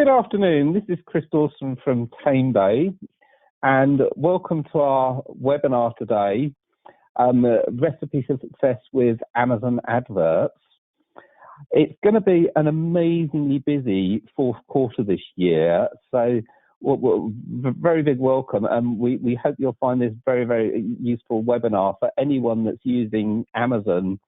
Good afternoon. This is Chris Dawson from Tamebay, and welcome to our webinar today, Recipe for Success with Amazon Adverts. It's going to be an amazingly busy fourth quarter this year, so very big welcome, and we hope you'll find this very, very useful webinar for anyone that's using Amazon,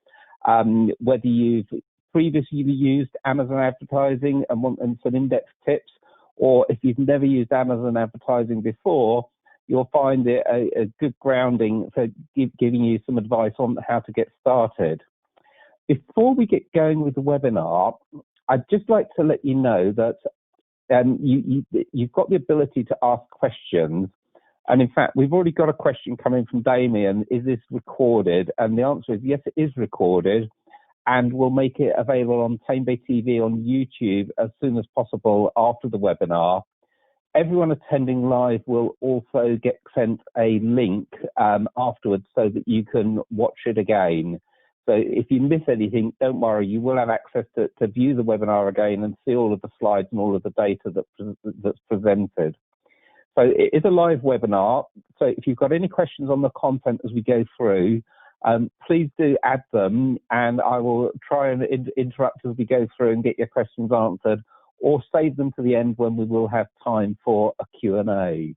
whether you've previously used Amazon advertising and want some in-depth tips, or if you've never used Amazon advertising before, you'll find it a good grounding for giving you some advice on how to get started. Before we get going with the webinar, I'd just like to let you know that you've got the ability to ask questions. And in fact, we've already got a question coming from Damien. Is this recorded? And the answer is yes, it is recorded. And we'll make it available on Tamebay TV on YouTube as soon as possible after the webinar. Everyone attending live will also get sent a link afterwards so that you can watch it again. So if you miss anything, don't worry, you will have access to view the webinar again and see all of the slides and all of the data that's presented. So it is a live webinar. So if you've got any questions on the content as we go through, please do add them, and I will try and interrupt as we go through and get your questions answered, or save them to the end when we will have time for a Q&A.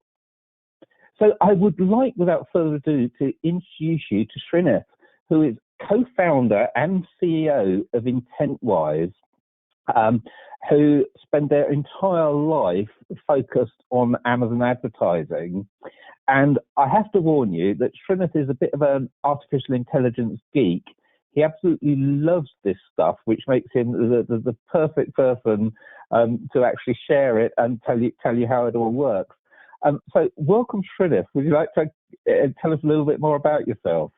So I would like, without further ado, to introduce you to Srinivas, who is co-founder and CEO of Intentwise, who spend their entire life focused on Amazon advertising. And I have to warn you that Srinivas is a bit of an artificial intelligence geek. He absolutely loves this stuff, which makes him the perfect person to actually share it and tell you how it all works. So welcome, Srinivas. Would you like to tell us a little bit more about yourself?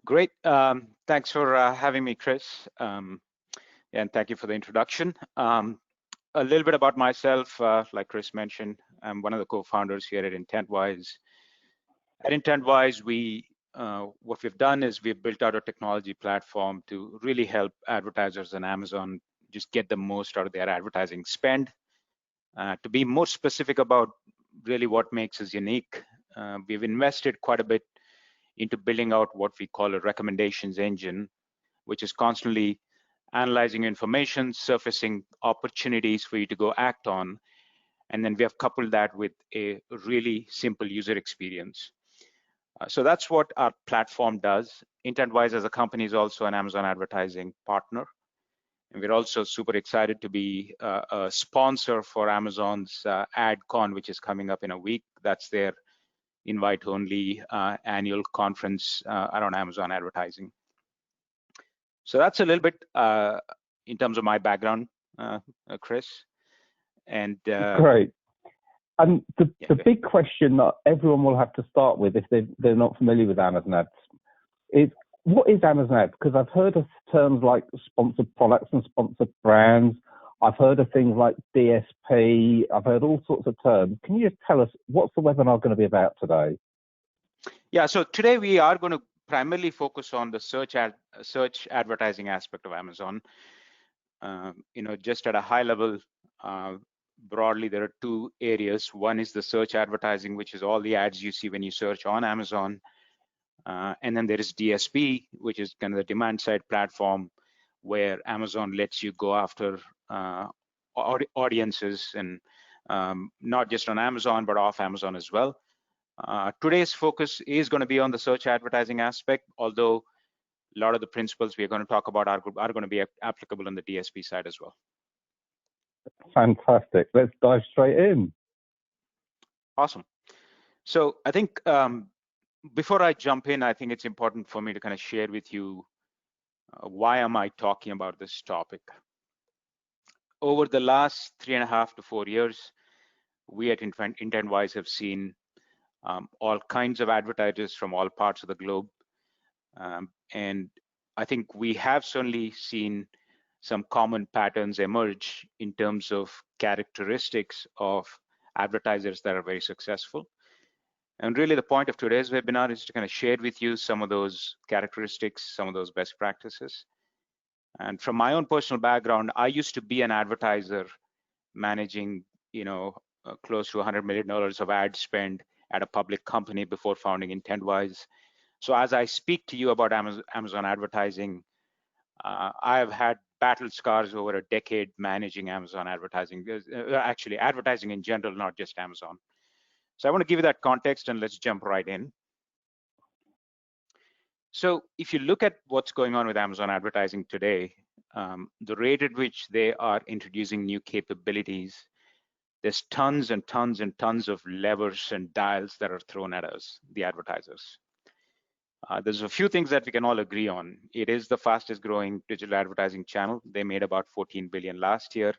Great. Thanks for having me, Chris. And thank you for the introduction. A little bit about myself, like Chris mentioned, I'm one of the co-founders here at Intentwise. At Intentwise, what we've done is we've built out a technology platform to really help advertisers on Amazon just get the most out of their advertising spend. To be more specific about really what makes us unique, we've invested quite a bit into building out what we call a recommendations engine, which is constantly analyzing information, surfacing opportunities for you to go act on, and then we have coupled that with a really simple user experience. So that's what our platform does. Intentwise as a company is also an Amazon advertising partner, and we're also super excited to be a sponsor for Amazon's AdCon, which is coming up in a week. That's their invite-only annual conference around Amazon advertising. So that's a little bit in terms of my background, Chris. And great. And the big question that everyone will have to start with if they're not familiar with Amazon Ads is, what is Amazon Ads? Because I've heard of terms like sponsored products and sponsored brands. I've heard of things like DSP. I've heard all sorts of terms. Can you just tell us what's the webinar going to be about today? Yeah, so today we are going to primarily focus on the search advertising aspect of Amazon. Just at a high level, broadly, there are two areas. One is the search advertising, which is all the ads you see when you search on Amazon. And then there is DSP, which is kind of the demand side platform where Amazon lets you go after audiences, and not just on Amazon, but off Amazon as well. Today's focus is going to be on the search advertising aspect, although a lot of the principles we are going to talk about are going to be applicable on the DSP side as well. Fantastic. Let's dive straight in. Awesome. So I think before I jump in, I think it's important for me to kind of share with you why am I talking about this topic. Over the last 3.5 to 4 years, we at Intentwise have seen all kinds of advertisers from all parts of the globe. And I think we have certainly seen some common patterns emerge in terms of characteristics of advertisers that are very successful. And really the point of today's webinar is to kind of share with you some of those characteristics, some of those best practices. And from my own personal background, I used to be an advertiser managing, close to $100 million of ad spend at a public company before founding Intentwise. So as I speak to you about Amazon advertising, I have had battle scars over a decade managing Amazon advertising, actually advertising in general, not just Amazon. So I want to give you that context, and let's jump right in. So if you look at what's going on with Amazon advertising today, the rate at which they are introducing new capabilities, there's tons and tons and tons of levers and dials that are thrown at us, the advertisers. There's a few things that we can all agree on. It is the fastest growing digital advertising channel. They made about 14 billion last year.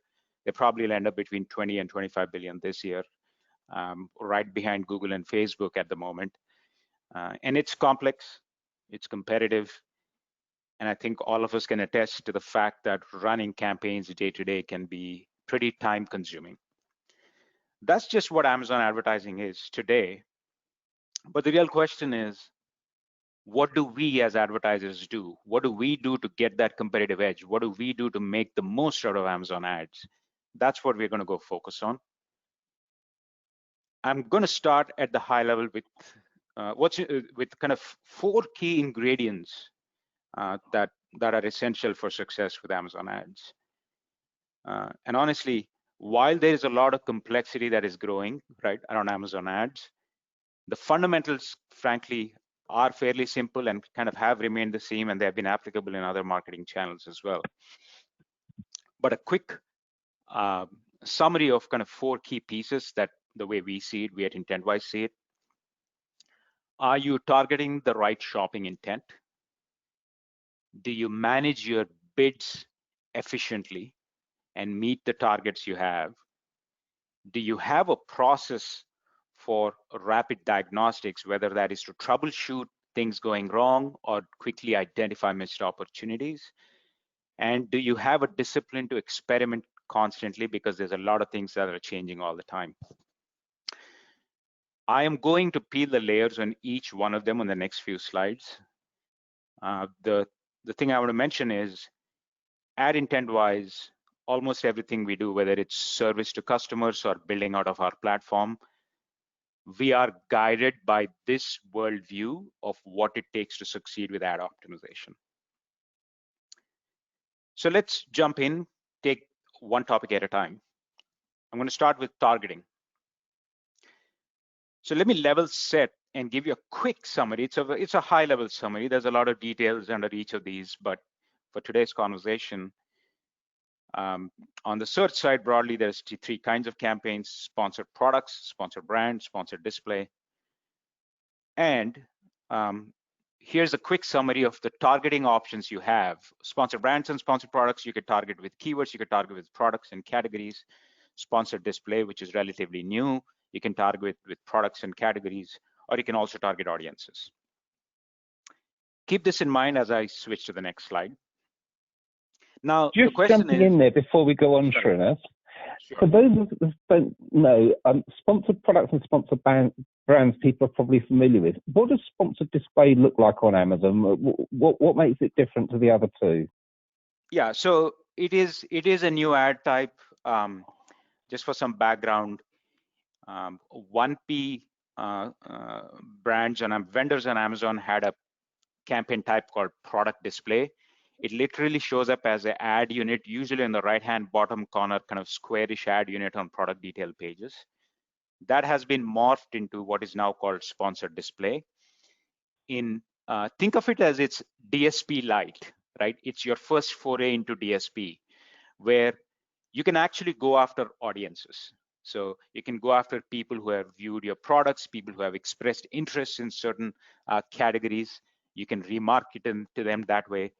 They probably will end up between 20 and 25 billion this year, right behind Google and Facebook at the moment. And it's complex, it's competitive, and I think all of us can attest to the fact that running campaigns day to day can be pretty time consuming. That's just what Amazon advertising is today. But the real question is, what do we as advertisers do? What do we do to get that competitive edge? What do we do to make the most out of Amazon ads? That's what we're going to go focus on. I'm going to start at the high level with with kind of 4 key ingredients that are essential for success with Amazon ads. And honestly, while there is a lot of complexity that is growing right around Amazon ads, the fundamentals, frankly, are fairly simple and kind of have remained the same, and they have been applicable in other marketing channels as well. But a quick summary of kind of 4 key pieces that the way we see it, we at Intentwise see it. Are you targeting the right shopping intent? Do you manage your bids efficiently and meet the targets you have? Do you have a process for rapid diagnostics, whether that is to troubleshoot things going wrong or quickly identify missed opportunities? And do you have a discipline to experiment constantly, because there's a lot of things that are changing all the time? I am going to peel the layers on each one of them on the next few slides. The thing I want to mention is, at Intentwise, almost everything we do, whether it's service to customers or building out of our platform, we are guided by this worldview of what it takes to succeed with ad optimization. So let's jump in, take one topic at a time. I'm going to start with targeting. So let me level set and give you a quick summary. It's a high level summary. There's a lot of details under each of these, but for today's conversation, on the search side, broadly, there's 3 kinds of campaigns: sponsored products, sponsored brand, sponsored display. And here's a quick summary of the targeting options you have. Sponsored brands and sponsored products, you could target with keywords, you could target with products and categories. Sponsored display, which is relatively new, you can target with products and categories, or you can also target audiences. Keep this in mind as I switch to the next slide. Now, just the question jumping is, in there before we go on, Srinivas. Sure. For those of us who don't know, sponsored products and sponsored brands people are probably familiar with. What does sponsored display look like on Amazon? What makes it different to the other 2? Yeah, so it is a new ad type. Just for some background, 1P brands and vendors on Amazon had a campaign type called product display. It literally shows up as an ad unit, usually in the right-hand bottom corner, kind of squarish ad unit on product detail pages. That has been morphed into what is now called sponsored display. Think of it as its DSP light, right? It's your first foray into DSP, where you can actually go after audiences. So you can go after people who have viewed your products, people who have expressed interest in certain categories. You can remarket to them that way.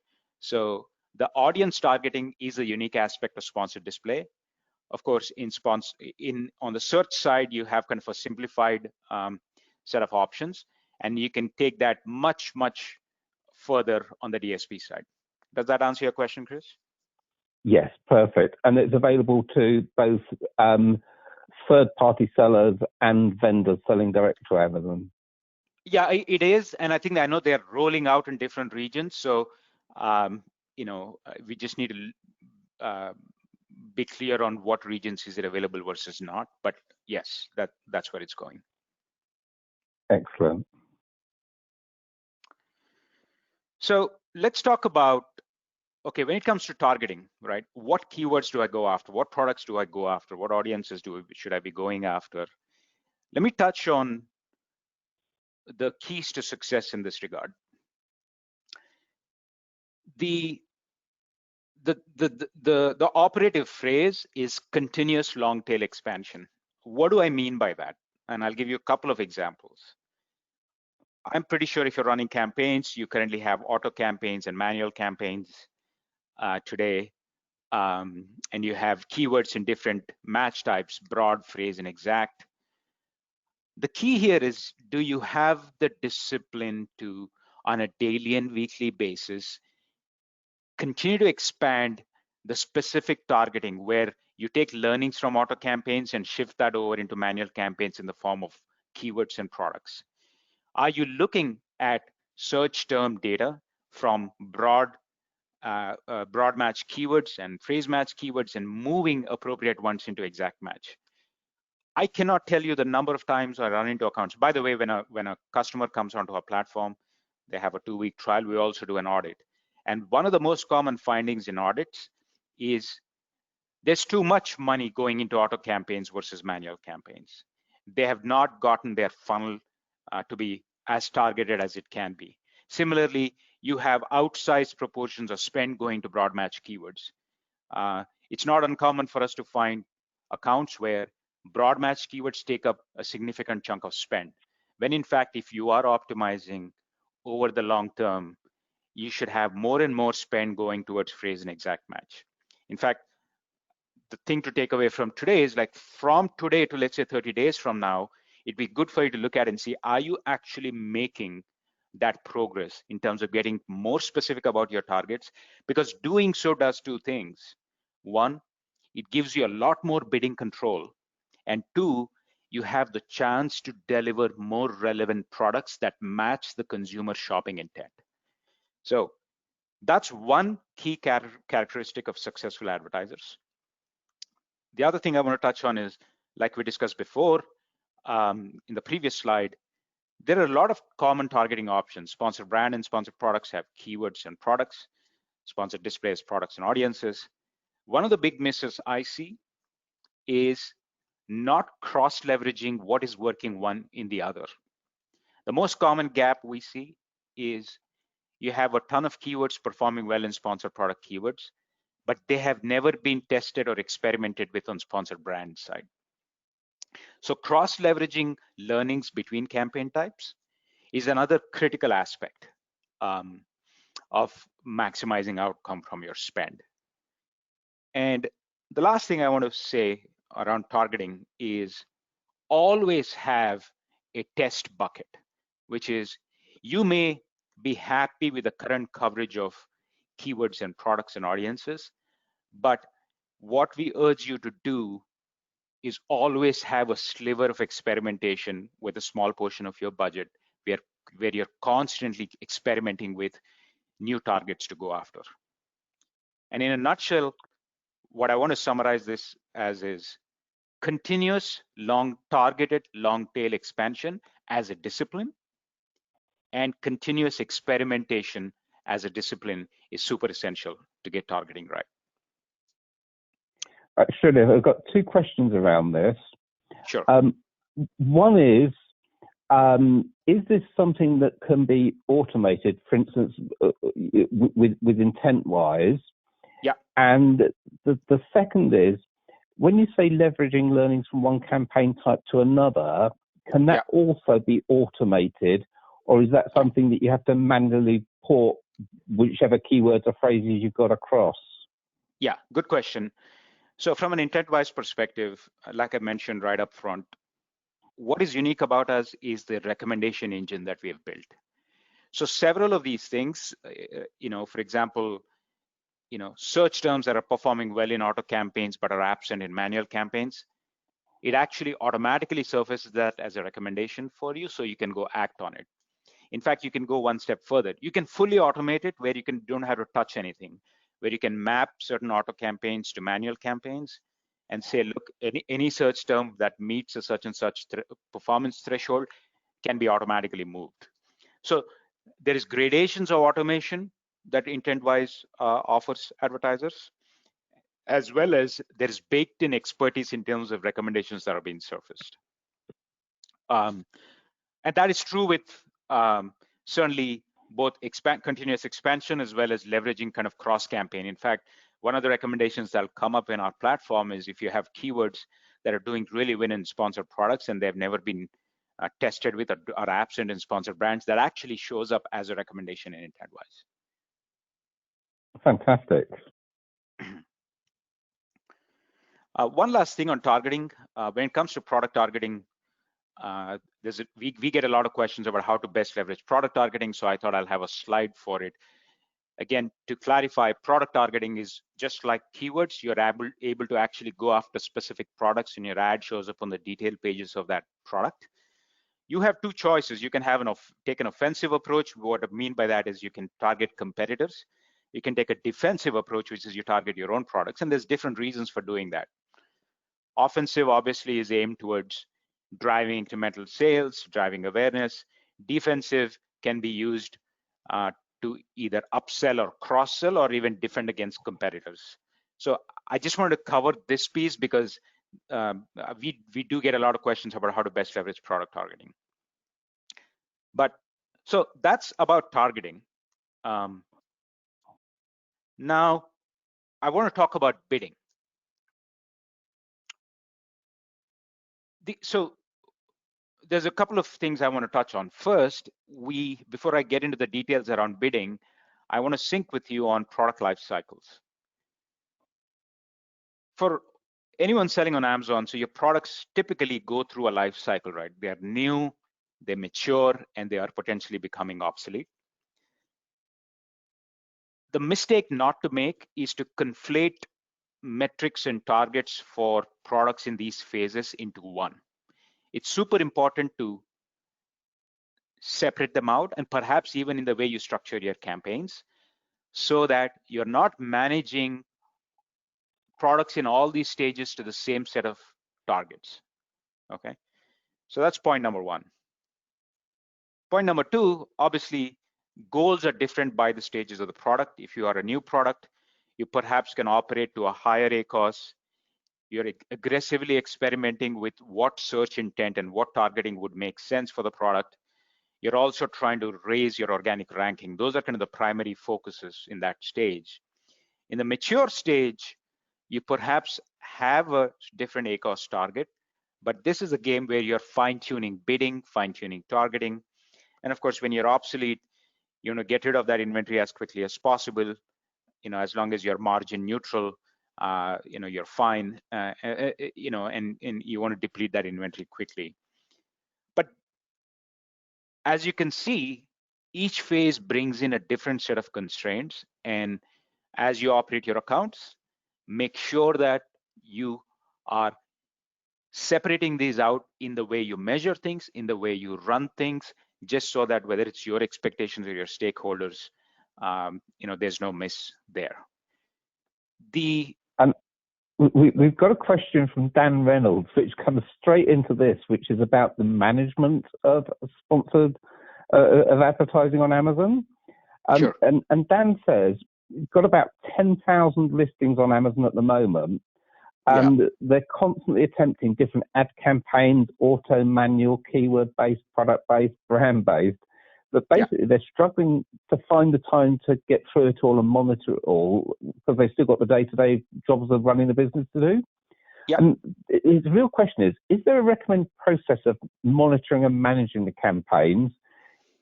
So the audience targeting is a unique aspect of sponsored display. Of course, on the search side, you have kind of a simplified set of options, and you can take that much, much further on the DSP side. Does that answer your question, Chris? Yes, perfect. And it's available to both third-party sellers and vendors selling direct to Amazon. Yeah, it is, and I know they're rolling out in different regions. So, we just need to be clear on what regions is it available versus not, but yes, that's where it's going. Excellent. So let's talk about, okay, when it comes to targeting, right? What keywords do I go after? What products do I go after? What audiences should I be going after? Let me touch on the keys to success in this regard. The operative phrase is continuous long tail expansion. What do I mean by that? And I'll give you a couple of examples. I'm pretty sure if you're running campaigns, you currently have auto campaigns and manual campaigns today. And you have keywords in different match types, broad, phrase, and exact. The key here is, do you have the discipline to, on a daily and weekly basis, continue to expand the specific targeting where you take learnings from auto campaigns and shift that over into manual campaigns in the form of keywords and products? Are you looking at search term data from broad match keywords and phrase match keywords and moving appropriate ones into exact match? I cannot tell you the number of times I run into accounts. By the way, when a customer comes onto our platform, they have a 2-week trial. We also do an audit. And one of the most common findings in audits is there's too much money going into auto campaigns versus manual campaigns. They have not gotten their funnel to be as targeted as it can be. Similarly, you have outsized proportions of spend going to broad match keywords. It's not uncommon for us to find accounts where broad match keywords take up a significant chunk of spend, when in fact, if you are optimizing over the long term, you should have more and more spend going towards phrase and exact match. In fact, the thing to take away from today is, like, from today to, let's say, 30 days from now, it'd be good for you to look at and see, are you actually making that progress in terms of getting more specific about your targets? Because doing so does two things. One, it gives you a lot more bidding control. And two, you have the chance to deliver more relevant products that match the consumer shopping intent. So that's one key characteristic of successful advertisers. The other thing I want to touch on is, like we discussed before in the previous slide, there are a lot of common targeting options. Sponsored brand and sponsored products have keywords and products. Sponsored displays, products and audiences. One of the big misses I see is not cross-leveraging what is working one in the other. The most common gap we see is you have a ton of keywords performing well in sponsored product keywords, but they have never been tested or experimented with on sponsored brand side. So cross-leveraging learnings between campaign types is another critical aspect of maximizing outcome from your spend. And the last thing I want to say around targeting is always have a test bucket, which is, you may be happy with the current coverage of keywords and products and audiences, but what we urge you to do is always have a sliver of experimentation with a small portion of your budget where you're constantly experimenting with new targets to go after. And in a nutshell, what I want to summarize this as is continuous targeted long tail expansion as a discipline, and continuous experimentation as a discipline is super essential to get targeting right. Actually, I've got two questions around this. Sure. One is this something that can be automated, for instance, with Intentwise? Yeah. And the second is, when you say leveraging learnings from one campaign type to another, can that also be automated, or is that something that you have to manually port whichever keywords or phrases you've got across? Yeah, good question. So from an Intentwise perspective, like I mentioned right up front, what is unique about us is the recommendation engine that we have built. So several of these things, for example, search terms that are performing well in auto campaigns but are absent in manual campaigns, it actually automatically surfaces that as a recommendation for you, so you can go act on it. In fact, you can go one step further. You can fully automate it where you don't have to touch anything. where you can map certain auto campaigns to manual campaigns and say, look, any search term that meets a such and such performance threshold can be automatically moved. So there is gradations of automation that Intentwise offers advertisers, as well as there is baked in expertise in terms of recommendations that are being surfaced. And that is true with certainly both continuous expansion as well as leveraging kind of cross campaign. In fact, one of the recommendations that'll come up in our platform is if you have keywords that are doing really well in sponsored products and they've never been tested with or are absent in sponsored brands, that actually shows up as a recommendation in Intentwise. Fantastic. One last thing on targeting. When it comes to product targeting, we get a lot of questions about how to best leverage product targeting, so I thought I'll have a slide for it. Again, to clarify, product targeting is just like keywords. You're able to actually go after specific products, and your ad shows up on the detailed pages of that product. You have two choices. You can have take an offensive approach. What I mean by that is you can target competitors. You can take a defensive approach, which is you target your own products, and there's different reasons for doing that. Offensive obviously is aimed towards driving incremental sales, driving awareness. Defensive can be used to either upsell or cross-sell or even defend against competitors. So I just wanted to cover this piece because we do get a lot of questions about how to best leverage product targeting. But so that's about targeting. Now I want to talk about bidding. So there's a couple of things I want to touch on. First, before I get into the details around bidding, I want to sync with you on product life cycles. For anyone selling on Amazon, so your products typically go through a life cycle, right? They are new, they mature, and they are potentially becoming obsolete. The mistake not to make is to conflate metrics and targets for products in these phases into one. It's super important to separate them out, and perhaps even in the way you structure your campaigns, so that you're not managing products in all these stages to the same set of targets. Okay, so that's point number one. Point number two, obviously, goals are different by the stages of the product. If you are a new product, you perhaps can operate to a higher ACoS. You're aggressively experimenting with what search intent and what targeting would make sense for the product. You're also trying to raise your organic ranking. Those are kind of the primary focuses in that stage. In the mature stage, you perhaps have a different ACoS target, but this is a game where you're fine-tuning bidding, fine-tuning targeting. And of course, when you're obsolete, you want to get rid of that inventory as quickly as possible. As long as you're margin neutral, you're fine. And you want to deplete that inventory quickly. But as you can see, each phase brings in a different set of constraints. And as you operate your accounts, make sure that you are separating these out in the way you measure things, in the way you run things, just so that whether it's your expectations or your stakeholders, there's no miss there. We've got a question from Dan Reynolds, which comes straight into this, which is about the management of sponsored of advertising on Amazon. Sure. And Dan says, you've got about 10,000 listings on Amazon at the moment, and they're constantly attempting different ad campaigns, auto, manual, keyword-based, product-based, brand-based. But basically, they're struggling to find the time to get through it all and monitor it all because they've still got the day-to-day jobs of running the business to do. Yeah. And the real question is there a recommended process of monitoring and managing the campaigns?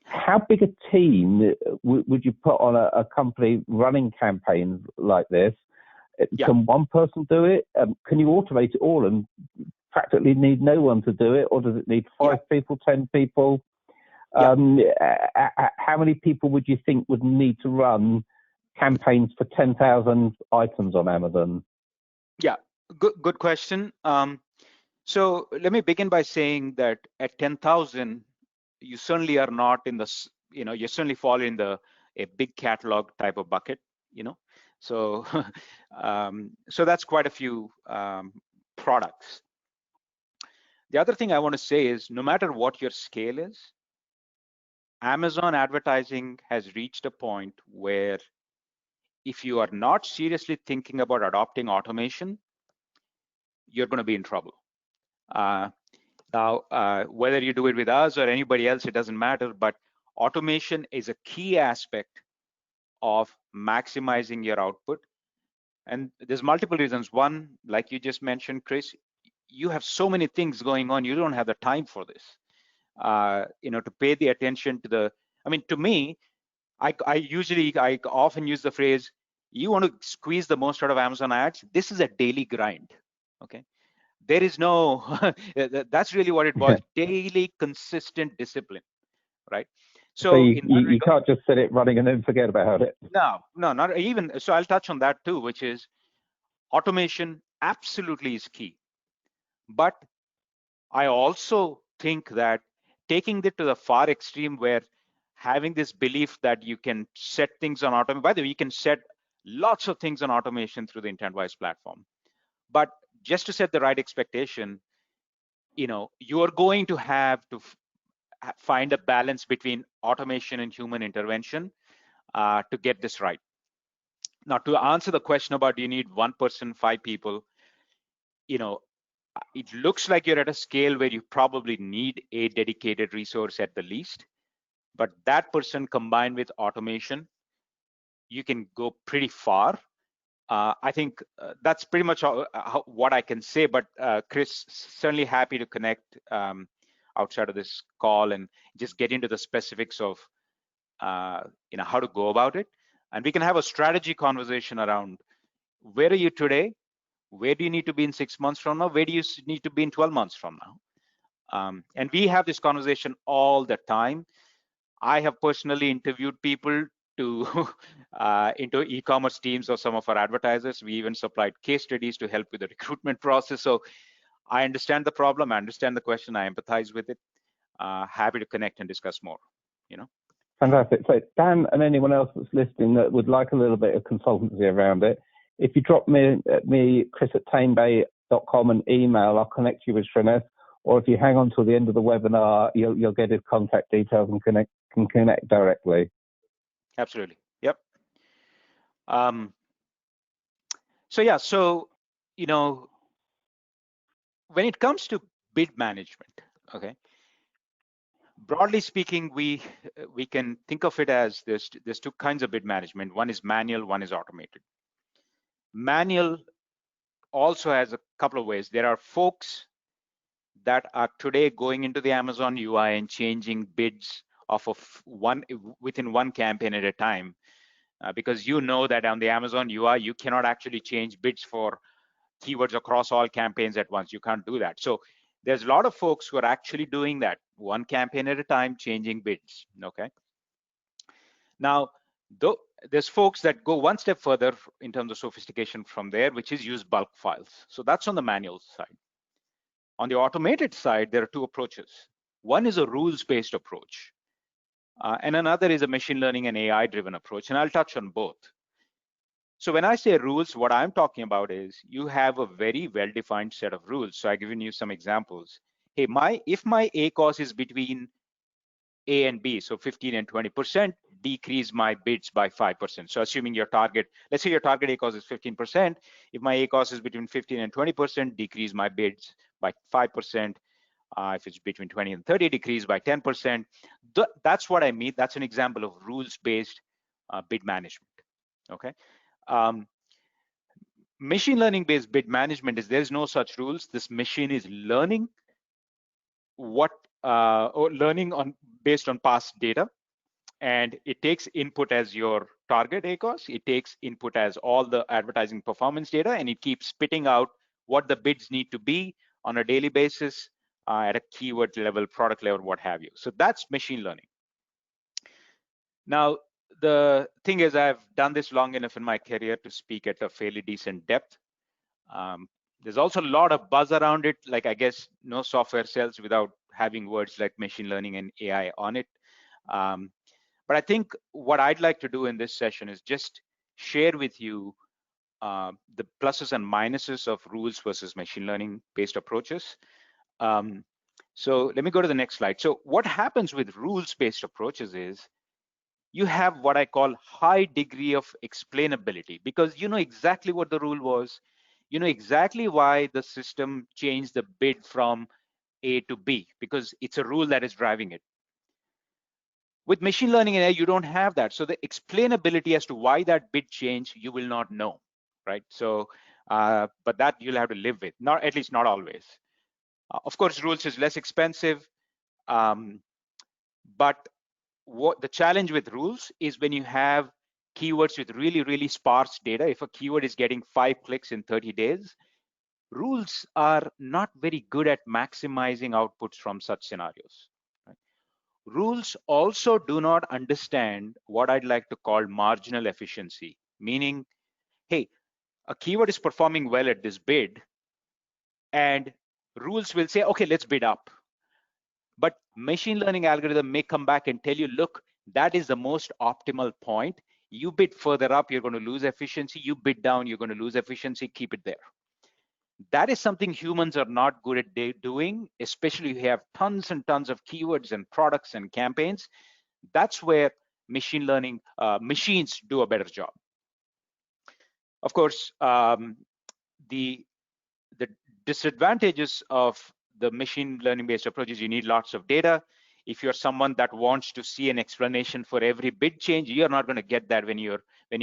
How big a team would you put on a company running campaigns like this? Can one person do it? Can you automate it all and practically need no one to do it? Or does it need 5 people, 10 people? How many people would you think would need to run campaigns for 10,000 items on Amazon? Yeah, good question. So let me begin by saying that at 10,000, you certainly are not in the, you certainly fall in a big catalog type of bucket. So so that's quite a few products. The other thing I want to say is, no matter what your scale is, Amazon advertising has reached a point where if you are not seriously thinking about adopting automation, you're going to be in trouble. Now, whether you do it with us or anybody else, it doesn't matter, but automation is a key aspect of maximizing your output. And there's multiple reasons. One, like you just mentioned, Chris, you have so many things going on, you don't have the time for this. To pay the attention to the, I mean, to me, I often use the phrase, you want to squeeze the most out of Amazon ads, this is a daily grind, okay? There is no, that's really what it was, daily consistent discipline, right? So you can't just set it running and then forget about it. No, not even, so I'll touch on that too, which is automation absolutely is key. But I also think that taking it to the far extreme where having this belief that you can set things on automation, by the way, you can set lots of things on automation through the Intentwise platform. But just to set the right expectation, you are going to have to find a balance between automation and human intervention to get this right. Now, to answer the question about do you need one person, 5 people, it looks like you're at a scale where you probably need a dedicated resource at the least, but that person combined with automation, you can go pretty far. I think that's pretty much what I can say, but Chris, certainly happy to connect outside of this call and just get into the specifics of how to go about it. And we can have a strategy conversation around where are you today? Where do you need to be in 6 months from now? Where do you need to be in 12 months from now? And we have this conversation all the time. I have personally interviewed people to into e-commerce teams of some of our advertisers. We even supplied case studies to help with the recruitment process. So I understand the problem, I understand the question, I empathize with it. Happy to connect and discuss more. Fantastic. So Dan and anyone else that's listening that would like a little bit of consultancy around it, if you drop me chris@tainbay.com an email, I'll connect you with Shrenesh. Or if you hang on till the end of the webinar, you'll get his contact details and can connect directly. Absolutely. Yep. So when it comes to bid management, okay, broadly speaking, we can think of it as there's 2 kinds of bid management. One is manual, one is automated. Manual also has a couple of ways. There are folks that are today going into the Amazon UI and changing bids within one campaign at a time, because that on the Amazon UI you cannot actually change bids for keywords across all campaigns at once. You can't do that. So there's a lot of folks who are actually doing that, one campaign at a time, changing bids. Okay. Now, there's folks that go one step further in terms of sophistication from there, which is use bulk files. So that's on the manual side. On the automated side, there are 2 approaches. One is a rules-based approach, and another is a machine learning and AI-driven approach, and I'll touch on both. So when I say rules, what I'm talking about is you have a very well-defined set of rules. So I've given you some examples. Hey, if my ACoS is between A and B, so 15 and 20%, decrease my bids by 5%. So assuming your target, let's say your target ACoS is 15%. If my ACoS is between 15 and 20%, decrease my bids by 5%. If it's between 20 and 30, decrease by 10%. That's what I mean. That's an example of rules-based bid management. Okay. Machine learning-based bid management is there's no such rules. This machine is learning based on past data, and it takes input as your target ACoS. It takes input as all the advertising performance data, and it keeps spitting out what the bids need to be on a daily basis at a keyword level, product level, what have you. So that's machine learning. Now, the thing is, I've done this long enough in my career to speak at a fairly decent depth. There's also a lot of buzz around it. Like, I guess no software sells without having words like machine learning and AI on it. But I think what I'd like to do in this session is just share with you the pluses and minuses of rules versus machine learning based approaches. So let me go to the next slide. So what happens with rules based approaches is you have what I call high degree of explainability, because you know exactly what the rule was. You know exactly why the system changed the bid from A to B, because it's a rule that is driving it. With machine learning and AI, you don't have that. So the explainability as to why that bid changed, you will not know, right? So, but that you'll have to live with, not at least not always. Of course, rules is less expensive, but what the challenge with rules is when you have keywords with really, really sparse data. If a keyword is getting 5 clicks in 30 days, rules are not very good at maximizing outputs from such scenarios. Right? Rules also do not understand what I'd like to call marginal efficiency, meaning, hey, a keyword is performing well at this bid, and rules will say, okay, let's bid up. But machine learning algorithm may come back and tell you, look, that is the most optimal point. You bid further up, you're going to lose efficiency. You bid down, you're going to lose efficiency. Keep it there. That is something humans are not good at doing, especially if you have tons and tons of keywords and products and campaigns. That's where machine learning machines do a better job. Of course, the disadvantages of the machine learning based approach is you need lots of data. If you're someone that wants to see an explanation for every bid change, you're not going to get that when you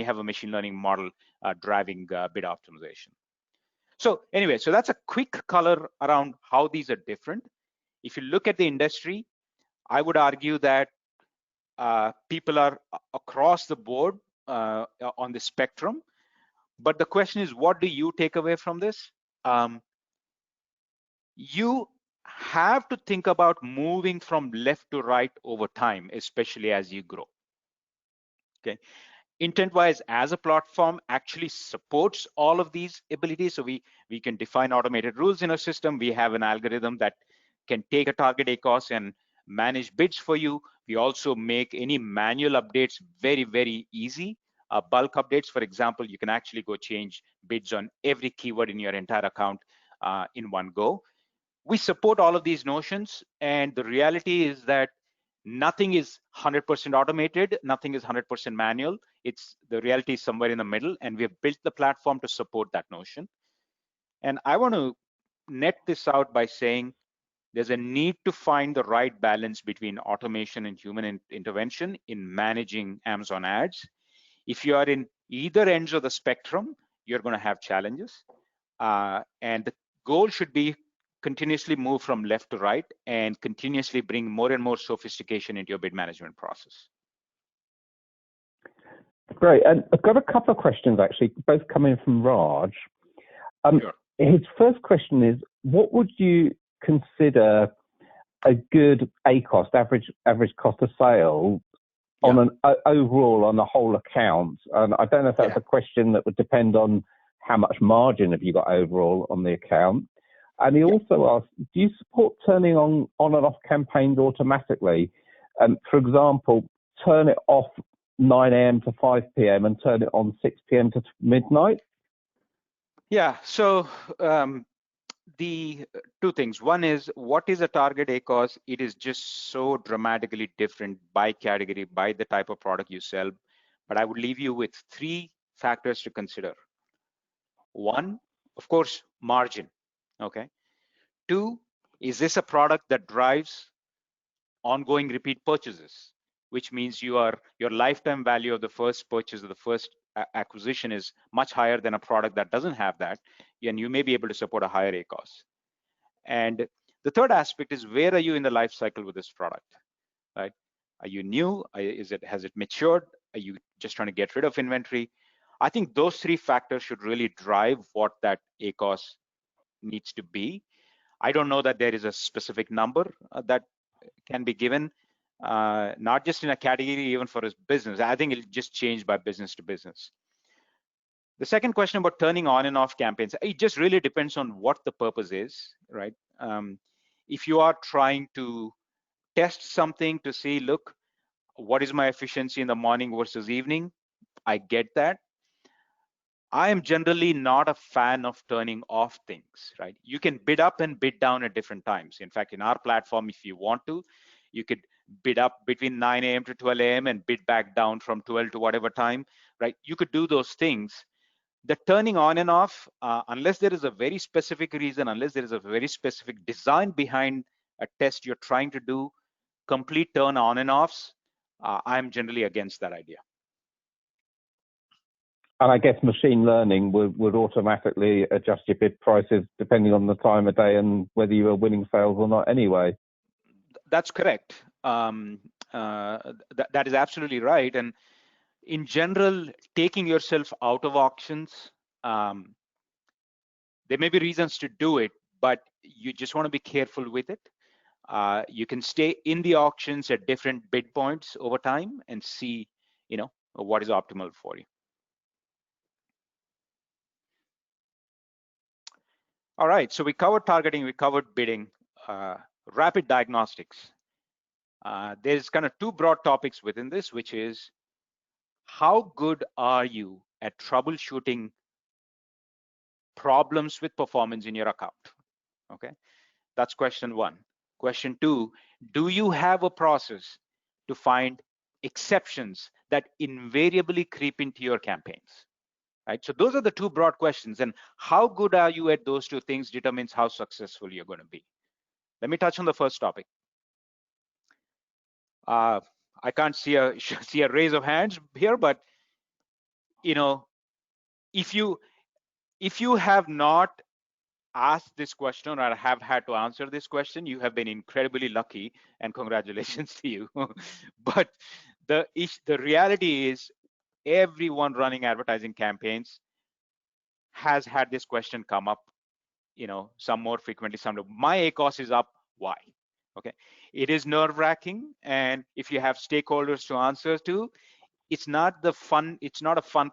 have a machine learning model driving bid optimization. So anyway, so that's a quick color around how these are different. If you look at the industry, I would argue that people are across the board on the spectrum. But the question is, what do you take away from this? You have to think about moving from left to right over time, especially as you grow. Okay. Intentwise as a platform actually supports all of these abilities. So we can define automated rules in our system. We have an algorithm that can take a target ACOS and manage bids for you. We also make any manual updates very, very easy. Bulk updates, for example, you can actually go change bids on every keyword in your entire account in one go. We support all of these notions, and the reality is that nothing is 100% automated, nothing is 100% manual. It's the reality is somewhere in the middle, and we have built the platform to support that notion. And I want to net this out by saying there's a need to find the right balance between automation and human intervention in managing Amazon ads. If you are in either ends of the spectrum, you're going to have challenges. And the goal should be continuously move from left to right and continuously bring more and more sophistication into your bid management process. Great. And I've got a couple of questions, actually, both coming from Raj. Sure. His first question is, what would you consider a good ACOS, average cost of sale, on an overall, on the whole account? And I don't know if that's a question that would depend on how much margin have you got overall on the account. And he also asked, do you support turning on and off campaigns automatically? For example, turn it off 9 a.m. to 5 p.m. and turn it on 6 p.m. to midnight? Yeah, so the two things. One is, what is a target ACOS? It is just so dramatically different by category, by the type of product you sell. But I would leave you with 3 factors to consider. 1, of course, margin. Okay. 2, is this a product that drives ongoing repeat purchases, which means your lifetime value of the first purchase or the first acquisition is much higher than a product that doesn't have that, and you may be able to support a higher ACOS. And the third aspect is, where are you in the life cycle with this product, right? Are you new? Has it matured? Are you just trying to get rid of inventory? I think those 3 factors should really drive what that ACOS needs to be. I don't know that there is a specific number that can be given, not just in a category, even for a business. I think it'll just change by business to business. The second question about turning on and off campaigns, it just really depends on what the purpose is, right? If you are trying to test something to see, look, what is my efficiency in the morning versus evening, I get that. I am generally not a fan of turning off things, right? You can bid up and bid down at different times. In fact, in our platform, if you want to, you could bid up between 9 a.m. to 12 a.m. and bid back down from 12 to whatever time, right? You could do those things. The turning on and off, unless there is a very specific reason, unless there is a very specific design behind a test you're trying to do, complete turn on and offs, I'm generally against that idea. And I guess machine learning would automatically adjust your bid prices depending on the time of day and whether you are winning sales or not anyway. That's correct. That is absolutely right. And in general, taking yourself out of auctions, there may be reasons to do it, but you just want to be careful with it. You can stay in the auctions at different bid points over time and see, what is optimal for you. All right, so we covered targeting, we covered bidding, rapid diagnostics. There's kind of two broad topics within this, which is how good are you at troubleshooting problems with performance in your account? Okay, that's question one. Question two, do you have a process to find exceptions that invariably creep into your campaigns? Right, so those are the two broad questions, and how good are you at those two things determines how successful you're going to be. Let me touch on the first topic. I can't see a raise of hands here, but if you have not asked this question or have had to answer this question, you have been incredibly lucky, and congratulations to you. But the reality is, everyone running advertising campaigns has had this question come up, some more frequently, some don't. My ACOS is up, why? Okay, it is nerve-wracking, and if you have stakeholders to answer to, it's not a fun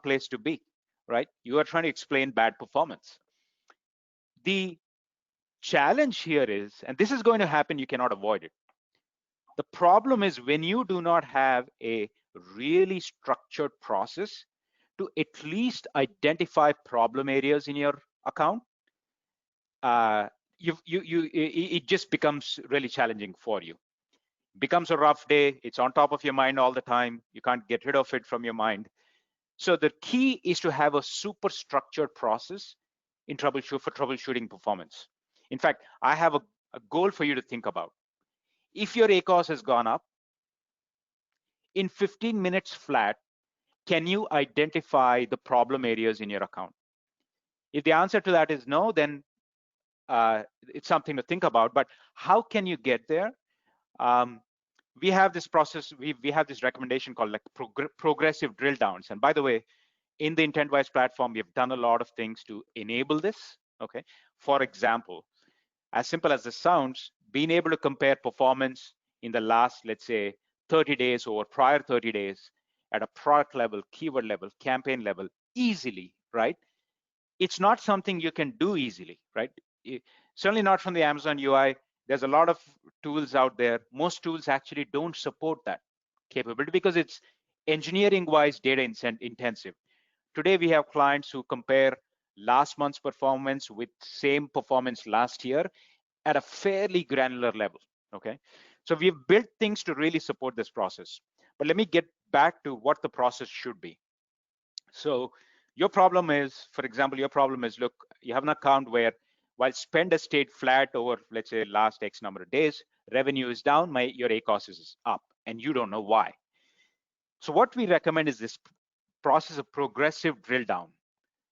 place to be, right? You are trying to explain bad performance. The challenge here is, and this is going to happen, you cannot avoid it. The problem is when you do not have a really structured process to at least identify problem areas in your account, it just becomes really challenging for you. It becomes a rough day. It's on top of your mind all the time. You can't get rid of it from your mind. So the key is to have a super structured process in troubleshooting performance. In fact, I have a goal for you to think about. If your ACOS has gone up, in 15 minutes flat, can you identify the problem areas in your account? If the answer to that is no, then it's something to think about. But how can you get there? We have this process, we have this recommendation called like progressive drill downs. And by the way, in the Intentwise platform, we have done a lot of things to enable this. Okay, for example, as simple as this sounds, being able to compare performance in the last, let's say, 30 days or prior 30 days at a product level, keyword level, campaign level, easily, right? It's not something you can do easily, right? Certainly not from the Amazon UI. There's a lot of tools out there. Most tools actually don't support that capability because it's engineering-wise data intensive. Today, we have clients who compare last month's performance with same performance last year at a fairly granular level, okay? So we've built things to really support this process. But let me get back to what the process should be. So your problem is, for example, look, you have an account where while spend has stayed flat over, let's say, last X number of days, revenue is down, your ACOS is up, and you don't know why. So what we recommend is this process of progressive drill down.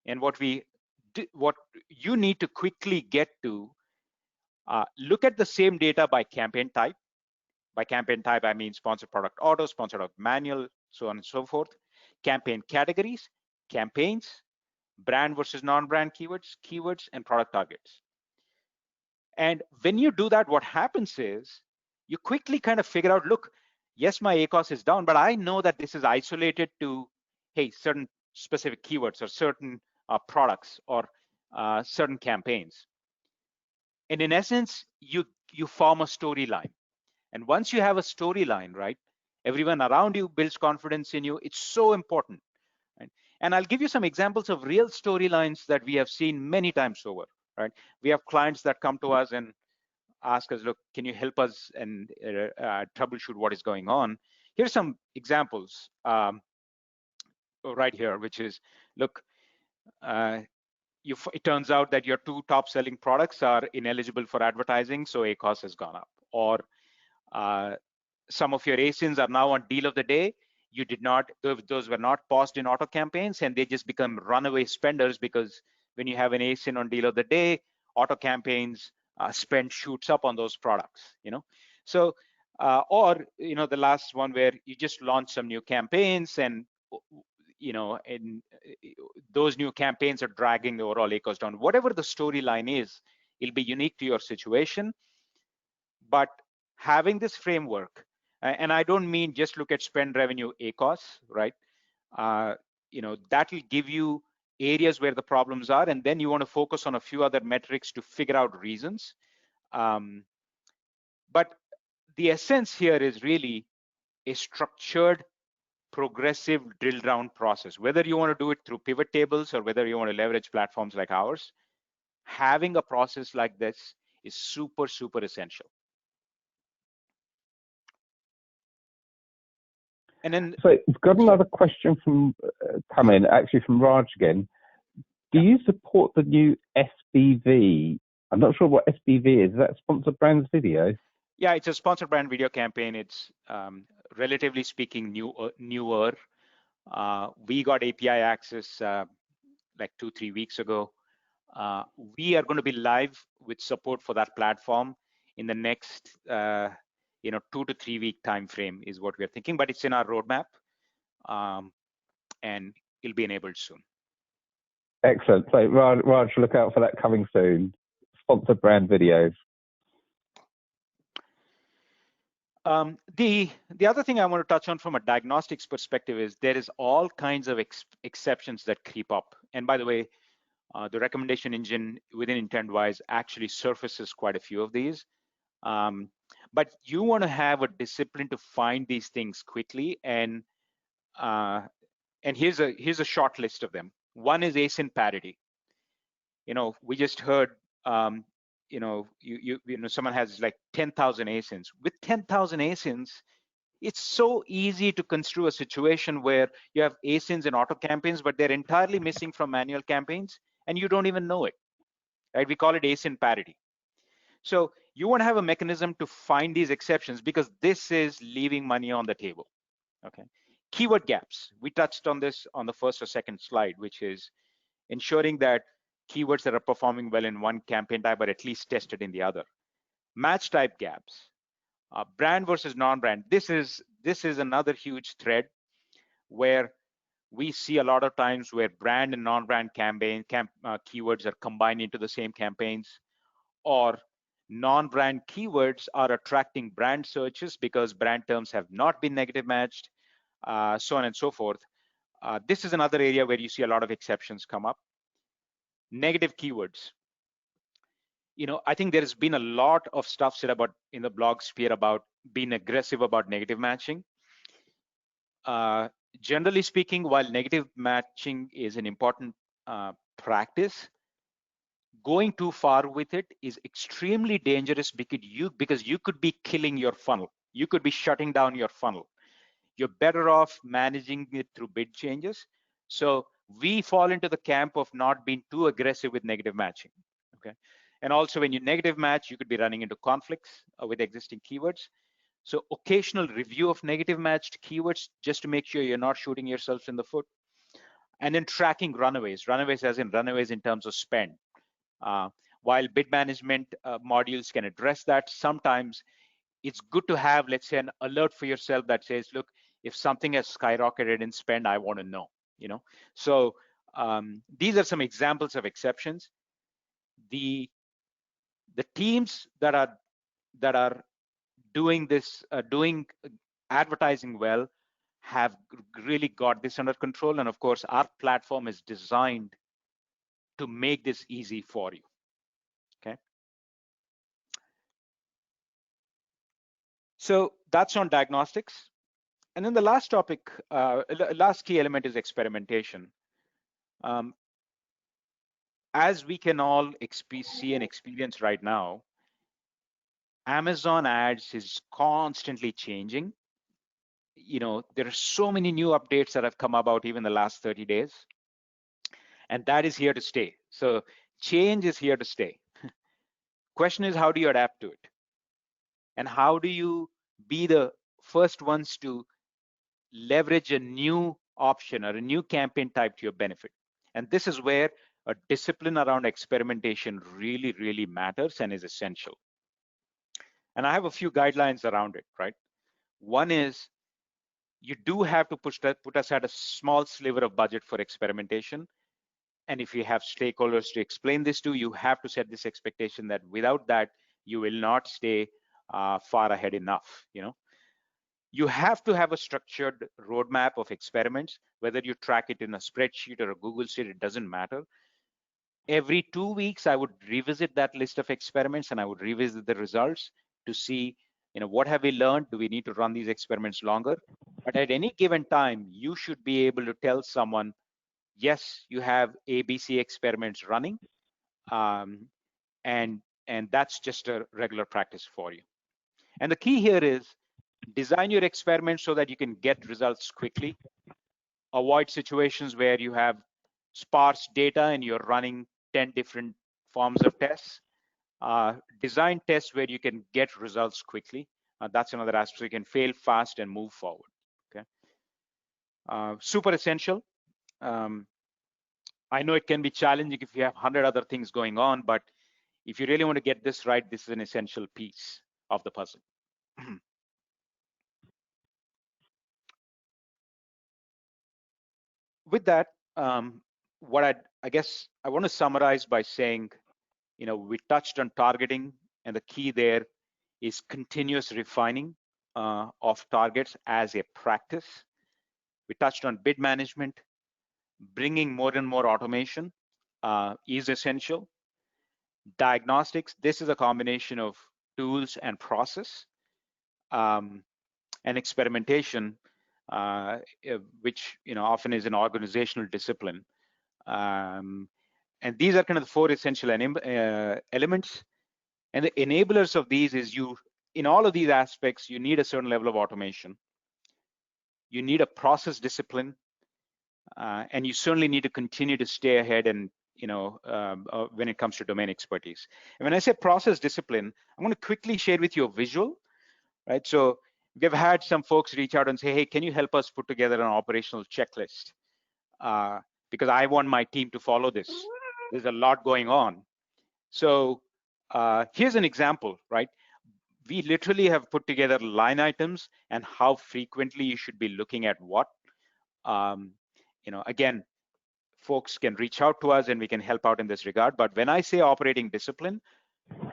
And what you need to quickly get to, look at the same data by campaign type. By campaign type, I mean sponsored product auto, sponsored product manual, so on and so forth. Campaign categories, campaigns, brand versus non-brand keywords, and product targets. And when you do that, what happens is you quickly kind of figure out, look, yes, my ACOS is down, but I know that this is isolated to, hey, certain specific keywords or certain products or certain campaigns. And in essence, you form a storyline. And once you have a storyline, right, everyone around you builds confidence in you. It's so important. Right? And I'll give you some examples of real storylines that we have seen many times over, right? We have clients that come to us and ask us, look, can you help us and troubleshoot what is going on? Here's some examples right here, which is, look, it turns out that your two top selling products are ineligible for advertising, so ACoS has gone up. Or some of your ASINs are now on deal of the day. You did not, those were not paused in auto campaigns, and they just become runaway spenders, because when you have an ASIN on deal of the day, auto campaigns spend shoots up on those products, So, or, the last one where you just launch some new campaigns and, and those new campaigns are dragging the overall ACoS down. Whatever the storyline is, it'll be unique to your situation. But having this framework, and I don't mean just look at spend revenue ACoS, right? That will give you areas where the problems are, and then you want to focus on a few other metrics to figure out reasons. But the essence here is really a structured, progressive drill down process. Whether you want to do it through pivot tables or whether you want to leverage platforms like ours, having a process like this is super, super essential. And then, so we've got another question from coming, actually from Raj again. Do you support the new SBV? I'm not sure what SBV is. Is that sponsored brands video? Yeah, it's a sponsored brand video campaign. It's relatively speaking newer. We got API access like 2-3 weeks ago. We are going to be live with support for that platform in the next 2 to 3 week time frame is what we're thinking, but it's in our roadmap, and it'll be enabled soon. Excellent. So Raj, look out for that coming soon. Sponsored brand videos. The other thing I want to touch on from a diagnostics perspective is there is all kinds of exceptions that creep up. And by the way, the recommendation engine within Intentwise actually surfaces quite a few of these. But you want to have a discipline to find these things quickly, and here's a short list of them. One is ASIN parity. We just heard someone has like 10,000 ASINs. With 10,000 ASINs, it's so easy to construe a situation where you have ASINs and auto campaigns, but they're entirely missing from manual campaigns, and you don't even know it, right? We call it ASIN parity. So you want to have a mechanism to find these exceptions, because this is leaving money on the table, okay? Keyword gaps. We touched on this on the first or second slide, which is ensuring that keywords that are performing well in one campaign type are at least tested in the other. Match type gaps. Brand versus non-brand. This is another huge thread where we see a lot of times where brand and non-brand keywords are combined into the same campaigns, or non-brand keywords are attracting brand searches because brand terms have not been negative matched, so on and so forth. This is another area where you see a lot of exceptions come up. Negative keywords. I think there's been a lot of stuff said about in the blog sphere about being aggressive about negative matching. Generally speaking, while negative matching is an important practice, going too far with it is extremely dangerous, because you could be killing your funnel. You could be shutting down your funnel. You're better off managing it through bid changes. So we fall into the camp of not being too aggressive with negative matching, okay? And also when you negative match, you could be running into conflicts with existing keywords. So occasional review of negative matched keywords just to make sure you're not shooting yourself in the foot. And then tracking runaways as in runaways in terms of spend. While bid management modules can address that, sometimes it's good to have, let's say, an alert for yourself that says, look, if something has skyrocketed in spend, I want to know, So these are some examples of exceptions. The teams that are doing this, doing advertising well, have really got this under control. And of course, our platform is designed to make this easy for you, okay? So that's on diagnostics. And then the last topic, last key element is experimentation. Um, as we can all see and experience right now, Amazon ads is constantly changing. There are so many new updates that have come about even the last 30 days, and that is here to stay. So change is here to stay. Question is, how do you adapt to it? And how do you be the first ones to leverage a new option or a new campaign type to your benefit? And this is where a discipline around experimentation really, really matters and is essential. And I have a few guidelines around it, right? One is you do have to put aside a small sliver of budget for experimentation. And if you have stakeholders to explain this to, you have to set this expectation that without that, you will not stay far ahead enough. You have to have a structured roadmap of experiments, whether you track it in a spreadsheet or a Google Sheet, it doesn't matter. Every 2 weeks, I would revisit that list of experiments and I would revisit the results to see, what have we learned? Do we need to run these experiments longer? But at any given time, you should be able to tell someone, yes, you have ABC experiments running, and that's just a regular practice for you. And the key here is design your experiments so that you can get results quickly. Avoid situations where you have sparse data and you're running 10 different forms of tests. Design tests where you can get results quickly. That's another aspect. So you can fail fast and move forward. Okay. Super essential. I know it can be challenging if you have 100 other things going on, but if you really want to get this right, this is an essential piece of the puzzle. With that, what I guess I want to summarize by saying, we touched on targeting, and the key there is continuous refining of targets as a practice. We touched on bid management. Bringing more and more automation is essential. Diagnostics, this is a combination of tools and process, and experimentation, which often is an organizational discipline. And these are kind of the four essential elements. And the enablers of these is in all of these aspects, you need a certain level of automation. You need a process discipline, and you certainly need to continue to stay ahead and when it comes to domain expertise. And when I say process discipline, I'm going to quickly share with you a visual, right? So we've had some folks reach out and say, hey, can you help us put together an operational checklist? Because I want my team to follow this. There's a lot going on. So here's an example, right? We literally have put together line items and how frequently you should be looking at what. Again, folks can reach out to us and we can help out in this regard. But when I say operating discipline,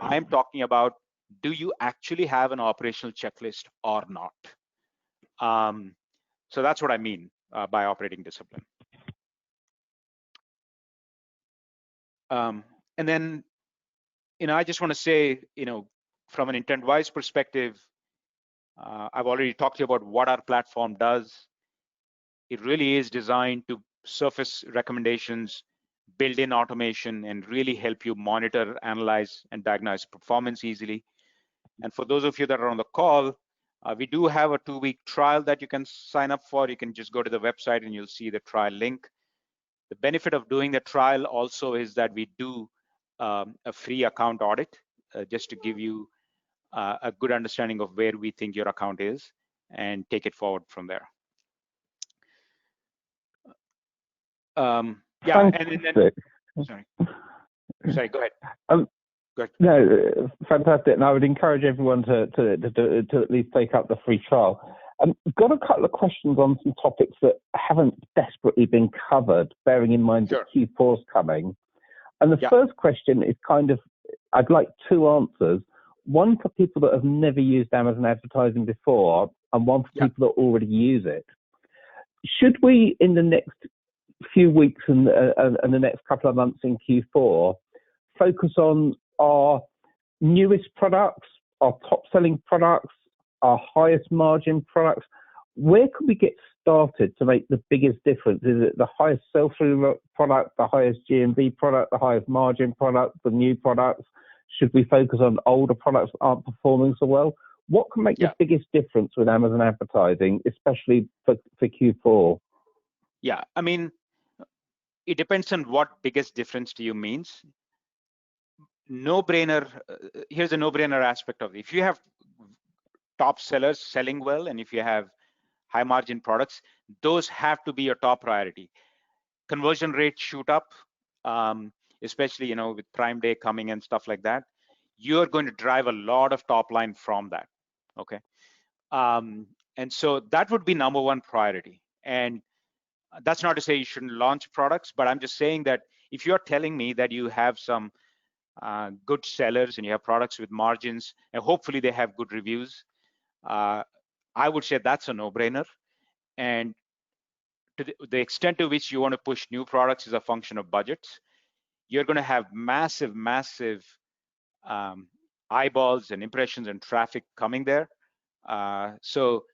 I'm talking about, do you actually have an operational checklist or not? So that's what I mean by operating discipline. And then, I just want to say, from an Intentwise perspective, I've already talked to you about what our platform does. It really is designed to surface recommendations, build in automation, and really help you monitor, analyze, and diagnose performance easily. And for those of you that are on the call, we do have a 2-week trial that you can sign up for. You can just go to the website and you'll see the trial link. The benefit of doing the trial also is that we do a free account audit, just to give you a good understanding of where we think your account is and take it forward from there. Yeah, and then, sorry, go ahead. Go ahead. No, fantastic. And I would encourage everyone to at least take up the free trial. Got a couple of questions on some topics that haven't desperately been covered, bearing in mind that Q4 is coming. And the first question is I'd like two answers. One for people that have never used Amazon advertising before, and one for people that already use it. Should we, in the next few weeks and the next couple of months in Q4, focus on our newest products, our top selling products, our highest margin products? Where can we get started to make the biggest difference? Is it the highest sell-through product, the highest GMV product, the highest margin product, the new products? Should we focus on older products that aren't performing so well? What can make the biggest difference with Amazon advertising, especially for Q4? Yeah, I mean, it depends on what biggest difference to you means. No-brainer. Here's a no-brainer aspect of it. If you have top sellers selling well, and if you have high margin products, those have to be your top priority. Conversion rates shoot up, especially with Prime Day coming and stuff like that. You're going to drive a lot of top line from that. Okay, and so that would be number one priority. And that's not to say you shouldn't launch products, but I'm just saying that if you're telling me that you have some good sellers and you have products with margins, and hopefully they have good reviews, I would say that's a no-brainer. And to the extent to which you want to push new products is a function of budgets. You're going to have massive eyeballs and impressions and traffic coming there. So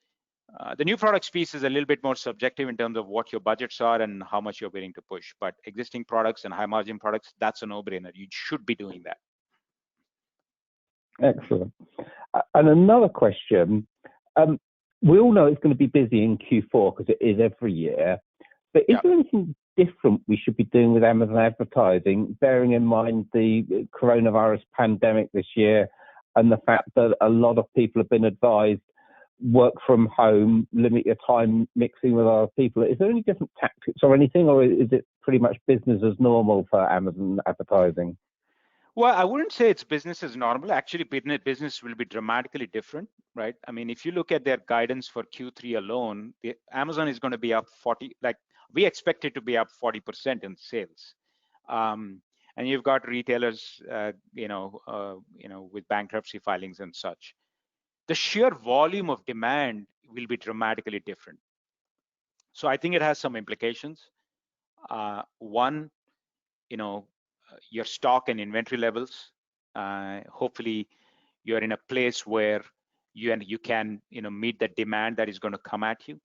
the new products piece is a little bit more subjective in terms of what your budgets are and how much you're willing to push. But existing products and high margin products, that's a no-brainer. You should be doing that. Excellent. And another question. We all know it's going to be busy in Q4 because it is every year. But is there anything different we should be doing with Amazon advertising, bearing in mind the coronavirus pandemic this year and the fact that a lot of people have been advised work from home, limit your time mixing with other people? Is there any different tactics or anything, or is it pretty much business as normal for Amazon advertising? Well, I wouldn't say it's business as normal. Actually, business will be dramatically different, right? I mean, if you look at their guidance for Q3 alone, Amazon is going to be up 40, like we expect it to be up 40% in sales. And you've got retailers, with bankruptcy filings and such. The sheer volume of demand will be dramatically different. So I think it has some implications. One, your stock and inventory levels. Hopefully, you're in a place where you can meet the demand that is going to come at you.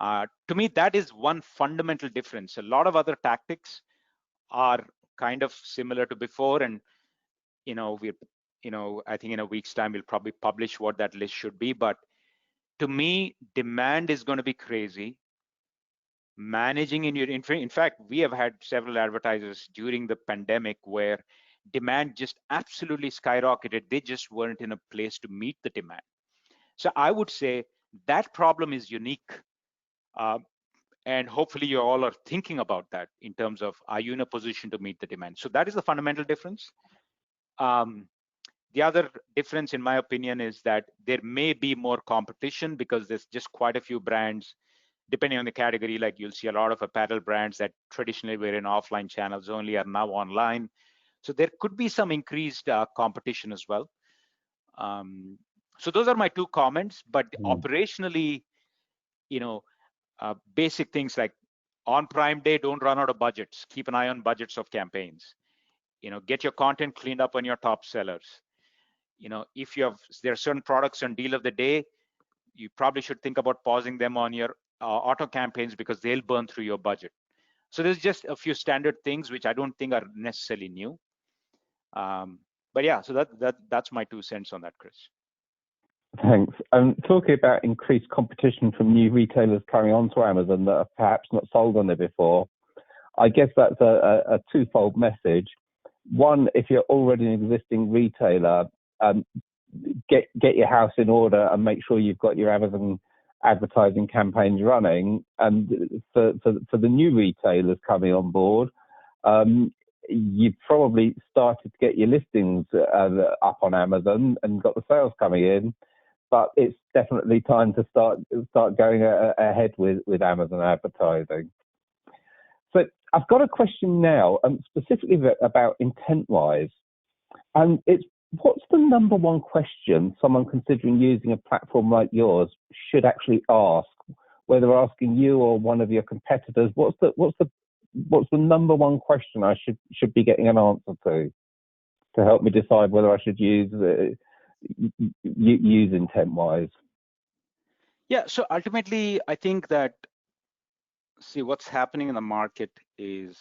To me, that is one fundamental difference. A lot of other tactics are kind of similar to before, and I think in a week's time we'll probably publish what that list should be. But to me, demand is going to be crazy. Managing in fact, we have had several advertisers during the pandemic where demand just absolutely skyrocketed. They just weren't in a place to meet the demand. So I would say that problem is unique. And hopefully you all are thinking about that in terms of, are you in a position to meet the demand? So that is the fundamental difference. The other difference, in my opinion, is that there may be more competition because there's just quite a few brands, depending on the category. Like you'll see a lot of apparel brands that traditionally were in offline channels only are now online. So there could be some increased competition as well. So those are my two comments. But operationally, basic things like on Prime Day, don't run out of budgets. Keep an eye on budgets of campaigns. Get your content cleaned up on your top sellers. If there are certain products on deal of the day, you probably should think about pausing them on your auto campaigns because they'll burn through your budget. So there's just a few standard things which I don't think are necessarily new. But yeah, so that's my 2 cents on that, Chris. Thanks. Talking about increased competition from new retailers coming onto Amazon that are perhaps not sold on there before, I guess that's a twofold message. One, if you're already an existing retailer, get your house in order and make sure you've got your Amazon advertising campaigns running. And for the new retailers coming on board, you've probably started to get your listings up on Amazon and got the sales coming in, but it's definitely time to start going ahead with Amazon advertising. So I've got a question now, specifically about Intentwise, and it's, what's the number one question someone considering using a platform like yours should actually ask, whether asking you or one of your competitors? What's the number one question I should be getting an answer to help me decide whether I should use Intentwise? Yeah, so ultimately, I think that See, what's happening in the market is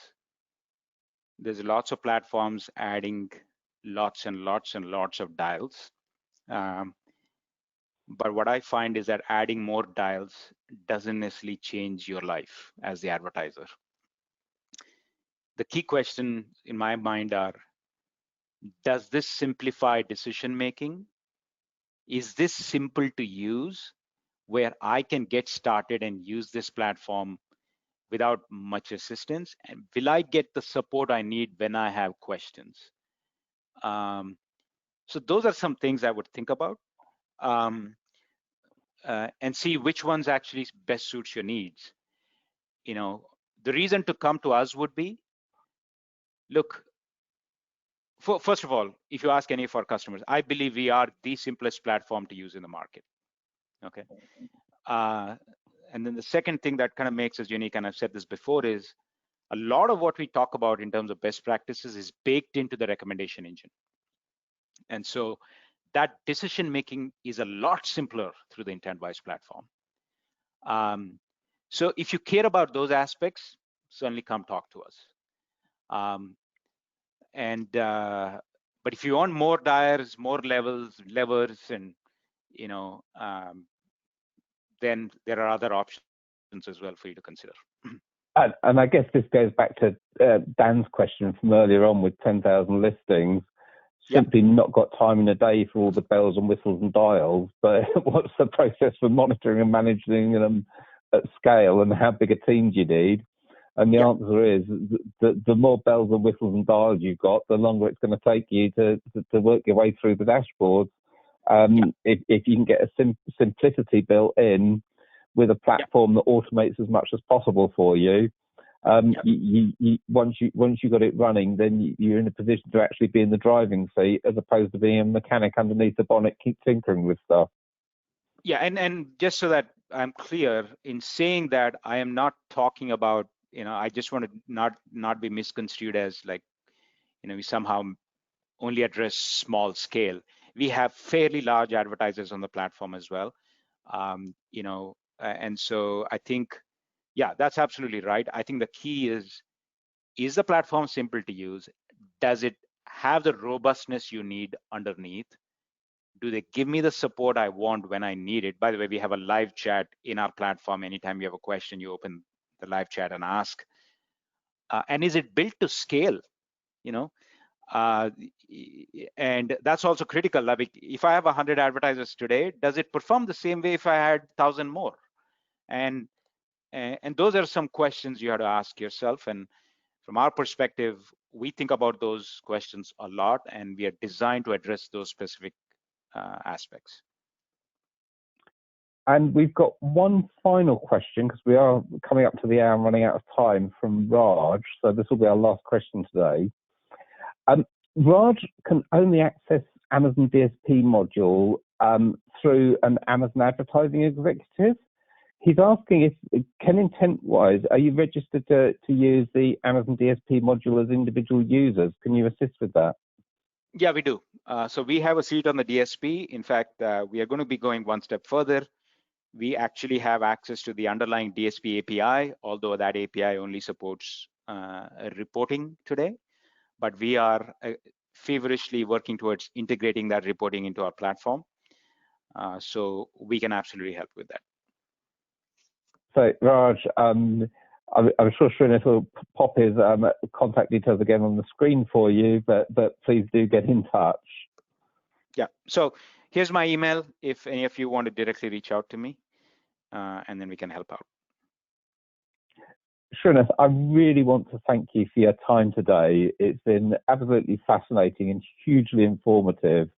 there's lots of platforms adding lots and lots and lots of dials. Um, but what I find is that adding more dials doesn't necessarily change your life as the advertiser. The key question in my mind are, does this simplify decision making? Is this simple to use where I can get started and use this platform without much assistance? And will I get the support I need when I have questions? Um, so those are some things I would think about, um, and see which ones actually best suits your needs. You know, the reason to come to us would be, look, first of all, if you ask any of our customers, I believe we are the simplest platform to use in the market. Okay. Uh, and then the second thing that kind of makes us unique, and I've said this before, is a lot of what we talk about in terms of best practices is baked into the recommendation engine. And so that decision making is a lot simpler through the Intentwise platform. So if you care about those aspects, certainly come talk to us. Um, but if you want more dials, more levers, and then there are other options as well for you to consider. And I guess this goes back to Dan's question from earlier on with 10,000 listings. Simply not got time in a day for all the bells and whistles and dials, but what's the process for monitoring and managing them at scale, and how big a team do you need? And the answer is the more bells and whistles and dials you've got, the longer it's going to take you to work your way through the dashboards. If you can get a simplicity built in with a platform that automates as much as possible for you, once you got it running, then you're in a position to actually be in the driving seat as opposed to being a mechanic underneath the bonnet, keep tinkering with stuff. Yeah, and just so that I'm clear, in saying that, I am not talking about, I just want to not be misconstrued as like, we somehow only address small scale. We have fairly large advertisers on the platform as well. And so I think, yeah, that's absolutely right. I think the key is the platform simple to use? Does it have the robustness you need underneath? Do they give me the support I want when I need it? By the way, we have a live chat in our platform. Anytime you have a question, you open the live chat and ask. And is it built to scale? And that's also critical. Like if I have 100 advertisers today, does it perform the same way if I had 1,000 more? And those are some questions you have to ask yourself. And from our perspective, we think about those questions a lot, and we are designed to address those specific aspects. And we've got one final question, because we are coming up to the hour and running out of time, from Raj. So this will be our last question today. Raj can only access Amazon DSP module through an Amazon advertising executive. He's asking if, can Intentwise, are you registered to use the Amazon DSP module as individual users? Can you assist with that? Yeah, we do. So we have a seat on the DSP. In fact, we are going to be going one step further. We actually have access to the underlying DSP API, although that API only supports reporting today. But we are feverishly working towards integrating that reporting into our platform. So we can absolutely help with that. So Raj, I'm sure Srinivas will pop his contact details again on the screen for you, but please do get in touch. Yeah, so here's my email if any of you want to directly reach out to me, and then we can help out. Srinivas, I really want to thank you for your time today. It's been absolutely fascinating and hugely informative.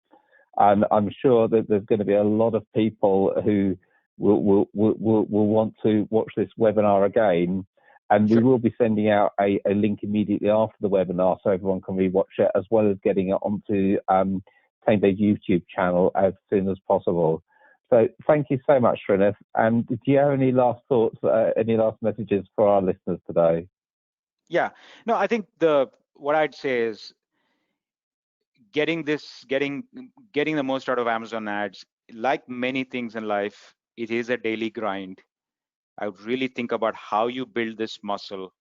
And I'm sure that there's going to be a lot of people who will want to watch this webinar again. And we will be sending out a link immediately after the webinar so everyone can rewatch it, as well as getting it onto TameBay's YouTube channel as soon as possible. So thank you so much, Srinivas. And do you have any last thoughts, any last messages for our listeners today? Yeah, no, I think what I'd say is getting the most out of Amazon ads. Like many things in life, it is a daily grind. I would really think about how you build this muscle,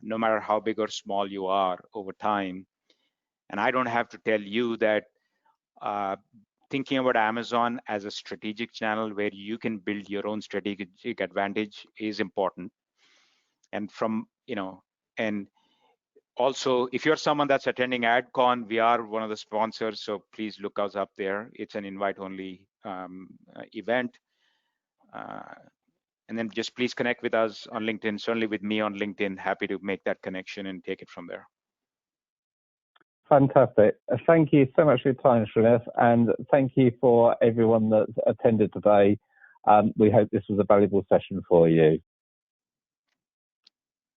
no matter how big or small you are over time. And I don't have to tell you that thinking about Amazon as a strategic channel where you can build your own strategic advantage is important. And and also, if you're someone that's attending AdCon, we are one of the sponsors, so please look us up there. It's an invite-only event. And then just please connect with us on LinkedIn, certainly with me on LinkedIn. Happy to make that connection and take it from there. Fantastic. Thank you so much for your time, Srinivas, and thank you for everyone that attended today. We hope this was a valuable session for you.